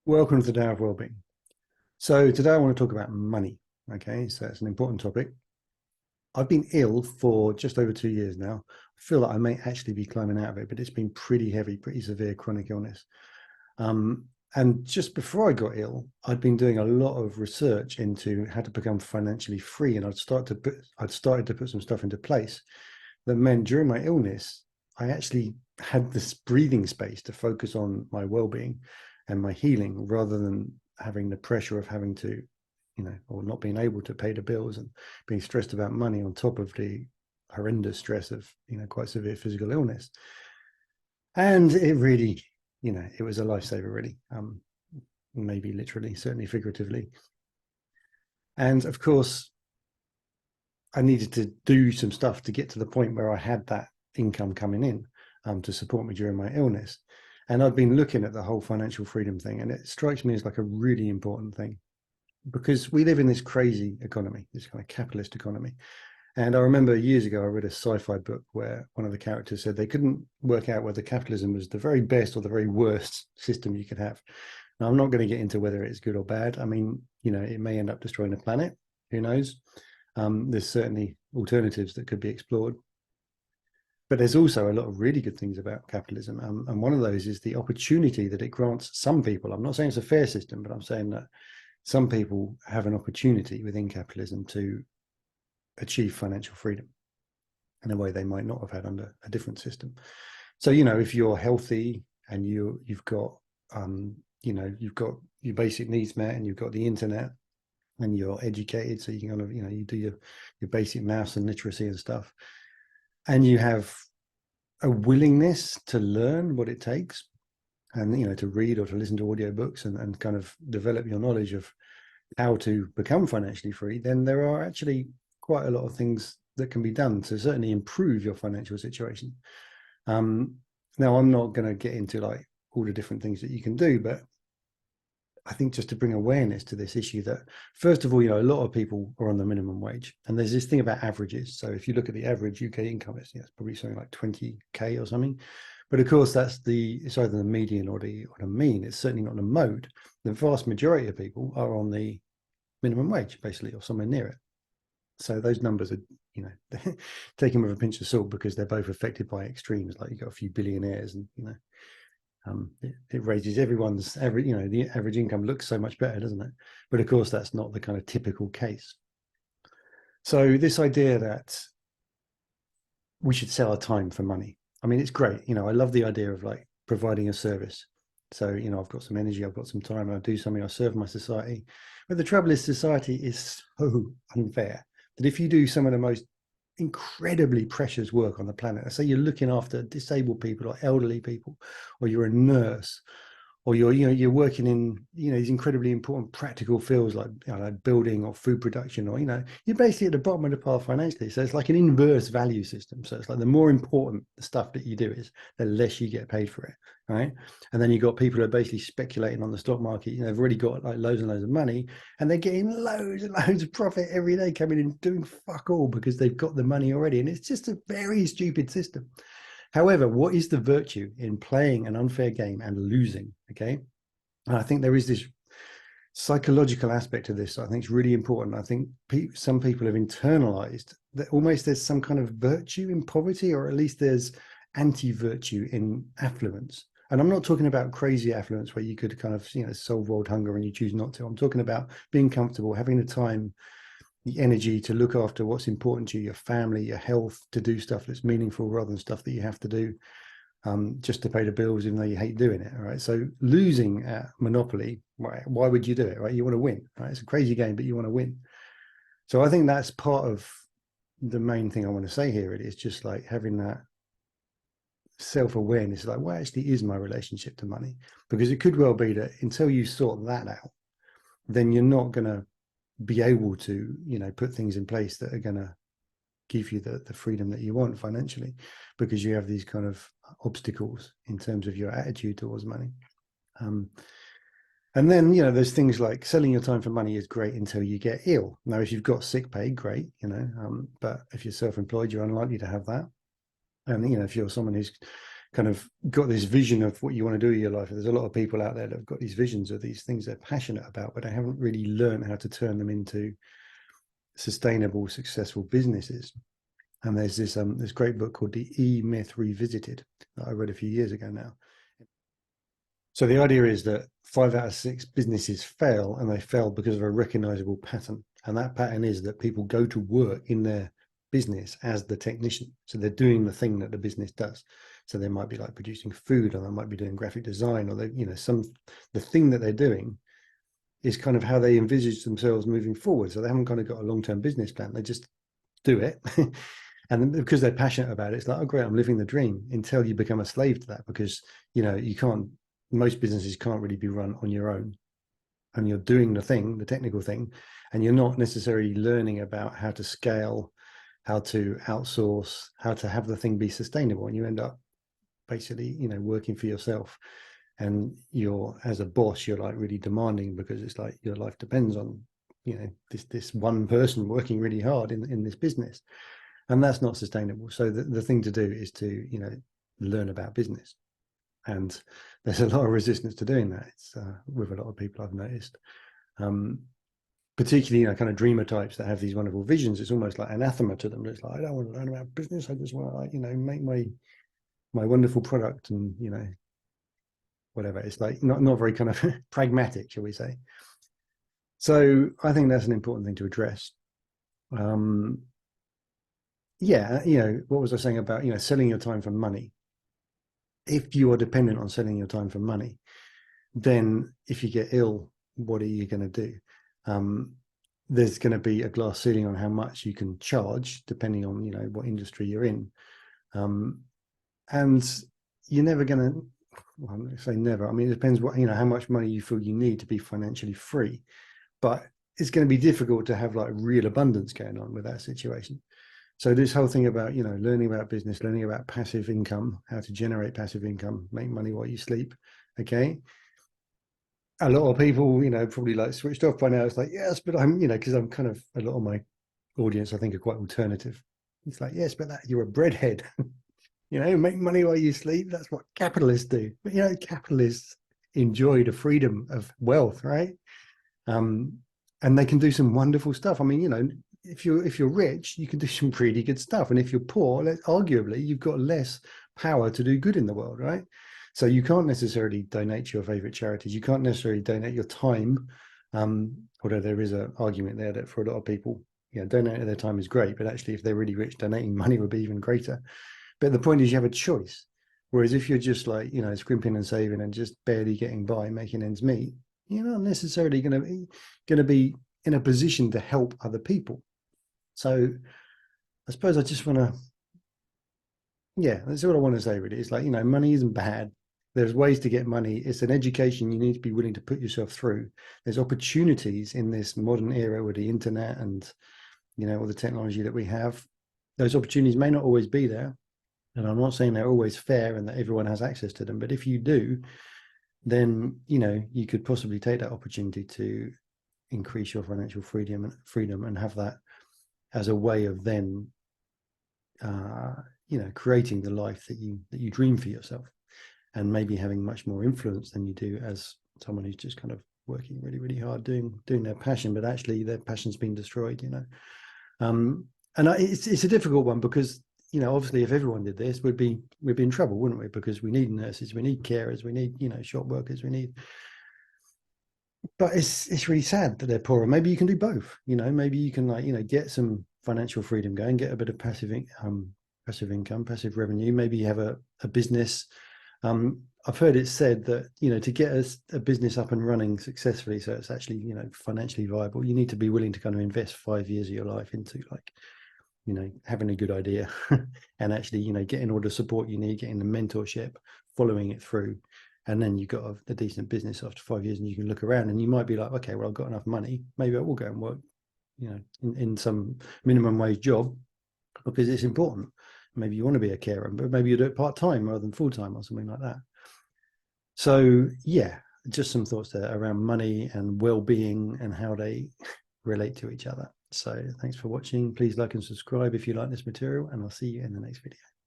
Welcome to the Day of Wellbeing. So today I want to talk about money. Okay, so it's an important topic. I've been ill for just over 2 years now. I feel like I may actually be climbing out of it, but it's been pretty heavy, pretty severe chronic illness. Um, and just before I got ill, I'd been doing a lot of research into how to become financially free, and I'd started to put some stuff into place that meant during my illness, I actually had this breathing space to focus on my well-being and my healing rather than having the pressure of having to, or not being able to pay the bills and being stressed about money on top of the horrendous stress of, quite severe physical illness. And it really, it was a lifesaver, really. Maybe literally, certainly figuratively. And of course, I needed to do some stuff to get to the point where I had that income coming in to support me during my illness. And I've been looking at the whole financial freedom thing, and it strikes me as like a really important thing because we live in this crazy economy, this kind of capitalist economy. And I remember years ago, I read a sci-fi book where one of the characters said they couldn't work out whether capitalism was the very best or the very worst system you could have. Now, I'm not going to get into whether it's good or bad. I mean, it may end up destroying the planet. Who knows? There's certainly alternatives that could be explored. But there's also a lot of really good things about capitalism. And one of those is the opportunity that it grants some people. I'm not saying it's a fair system, but I'm saying that some people have an opportunity within capitalism to achieve financial freedom in a way they might not have had under a different system. So, if you're healthy and you've got, you've got your basic needs met and you've got the internet and you're educated, so you can kind of, you do your basic maths and literacy and stuff, and you have a willingness to learn what it takes and, to read or to listen to audiobooks and kind of develop your knowledge of how to become financially free, then there are actually quite a lot of things that can be done to certainly improve your financial situation. Now, I'm not going to get into like all the different things that you can do, but I think just to bring awareness to this issue that, first of all, a lot of people are on the minimum wage. And there's this thing about averages. So if you look at the average UK income, it's probably something like 20K or something. But of course, it's either the median or the mean. It's certainly not the mode. The vast majority of people are on the minimum wage, basically, or somewhere near it. So those numbers are, take them with a pinch of salt because they're both affected by extremes. Like you've got a few billionaires and, it raises everyone's the average income looks so much better, doesn't it? But of course, that's not the kind of typical case. So this idea that we should sell our time for money. I mean, it's great. I love the idea of like providing a service. So, I've got some energy, I've got some time, and I do something, I serve my society. But the trouble is society is so unfair that if you do some of the most incredibly precious work on the planet, let's say you're looking after disabled people or elderly people, or you're a nurse, or you're working in these incredibly important practical fields like building or food production, or you're basically at the bottom of the pile financially. So it's like an inverse value system. So it's like the more important the stuff that you do is, the less you get paid for it, right? And then you've got people who are basically speculating on the stock market. They've already got like loads and loads of money, and they're getting loads and loads of profit every day, coming in doing fuck all because they've got the money already. And it's just a very stupid system. However, what is the virtue in playing an unfair game and losing? Okay. And I think there is this psychological aspect to this. I think it's really important. I think some people have internalized that almost there's some kind of virtue in poverty, or at least there's anti-virtue in affluence. And I'm not talking about crazy affluence where you could kind of, solve world hunger and you choose not to. I'm talking about being comfortable, having the time, the energy to look after what's important to you, your family, your health, to do stuff that's meaningful rather than stuff that you have to do just to pay the bills, even though you hate doing it. Right. So losing at Monopoly, why would you do it? Right. You want to win. Right. It's a crazy game, but you want to win. So I think that's part of the main thing I want to say here. It is just like having that self-awareness, like what actually is my relationship to money? Because it could well be that until you sort that out, then you're not going to be able to, put things in place that are going to give you the freedom that you want financially, because you have these kind of obstacles in terms of your attitude towards money. And then, there's things like selling your time for money is great until you get ill. Now, if you've got sick pay, great, but if you're self-employed, you're unlikely to have that. And, if you're someone who's kind of got this vision of what you want to do in your life. There's a lot of people out there that have got these visions of these things they're passionate about, but they haven't really learned how to turn them into sustainable, successful businesses. And there's this great book called The E-Myth Revisited that I read a few years ago now. So the idea is that 5 out of 6 businesses fail, and they fail because of a recognizable pattern. And that pattern is that people go to work in their business as the technician. So they're doing the thing that the business does. So they might be like producing food, or they might be doing graphic design, or they, the thing that they're doing is kind of how they envisage themselves moving forward. So they haven't kind of got a long-term business plan. They just do it. And because they're passionate about it, it's like, oh, great, I'm living the dream, until you become a slave to that, because, you can't, most businesses can't really be run on your own. And you're doing the thing, the technical thing, and you're not necessarily learning about how to scale, how to outsource, how to have the thing be sustainable. And you end up basically, working for yourself. And as a boss, you're like really demanding, because it's like your life depends on, this one person working really hard in this business. And that's not sustainable. So the thing to do is to, learn about business. And there's a lot of resistance to doing that. It's with a lot of people I've noticed, particularly, kind of dreamer types that have these wonderful visions. It's almost like anathema to them. It's like, I don't want to learn about business. I just want to, like, make my wonderful product, and, whatever. It's like not very kind of pragmatic, shall we say. So I think that's an important thing to address. Yeah, what was I saying about, selling your time for money? If you are dependent on selling your time for money, then if you get ill, what are you going to do? There's going to be a glass ceiling on how much you can charge, depending on, what industry you're in. And you're never going to, well, I'm going to say never. I mean, it depends what, how much money you feel you need to be financially free. But it's going to be difficult to have like real abundance going on with that situation. So this whole thing about, learning about business, learning about passive income, how to generate passive income, make money while you sleep. Okay. A lot of people, probably like switched off by now. It's like, yes, but I'm, because I'm kind of, a lot of my audience, I think, are quite alternative. It's like, yes, but you're a breadhead. Make money while you sleep. That's what capitalists do. But, capitalists enjoy the freedom of wealth, right? And they can do some wonderful stuff. I mean, if you're rich, you can do some pretty good stuff. And if you're poor, arguably, you've got less power to do good in the world, right? So you can't necessarily donate to your favorite charities. You can't necessarily donate your time. Although there is an argument there that for a lot of people, donating their time is great, but actually, if they're really rich, donating money would be even greater. But the point is, you have a choice. Whereas if you're just like, scrimping and saving and just barely getting by, making ends meet, you're not necessarily going to be in a position to help other people. So I suppose I just want to, that's what I want to say, really. It's like, money isn't bad. There's ways to get money. It's an education you need to be willing to put yourself through. There's opportunities in this modern era with the internet and, all the technology that we have. Those opportunities may not always be there. And I'm not saying they're always fair and that everyone has access to them. But if you do, then, you could possibly take that opportunity to increase your financial freedom and have that as a way of then, creating the life that you dream for yourself, and maybe having much more influence than you do as someone who's just kind of working really, really hard doing their passion, but actually their passion's been destroyed, and it's a difficult one, because obviously if everyone did this, we'd be in trouble, wouldn't we? Because we need nurses, we need carers, we need shop workers, but it's really sad that they're poorer. Maybe you can do both. Maybe you can get some financial freedom going, get a bit of passive income, passive revenue. Maybe you have a business. I've heard it said that to get a business up and running successfully, so it's actually financially viable, you need to be willing to kind of invest 5 years of your life into having a good idea and actually getting all the support you need, getting the mentorship, following it through. And then you've got a decent business after 5 years, and you can look around and you might be like, okay, well, I've got enough money. Maybe I will go and work, in some minimum wage job, because it's important. Maybe you want to be a carer, but maybe you do it part-time rather than full-time or something like that. So yeah, just some thoughts there around money and well-being and how they relate to each other. So thanks for watching. Please like and subscribe if you like this material, and I'll see you in the next video.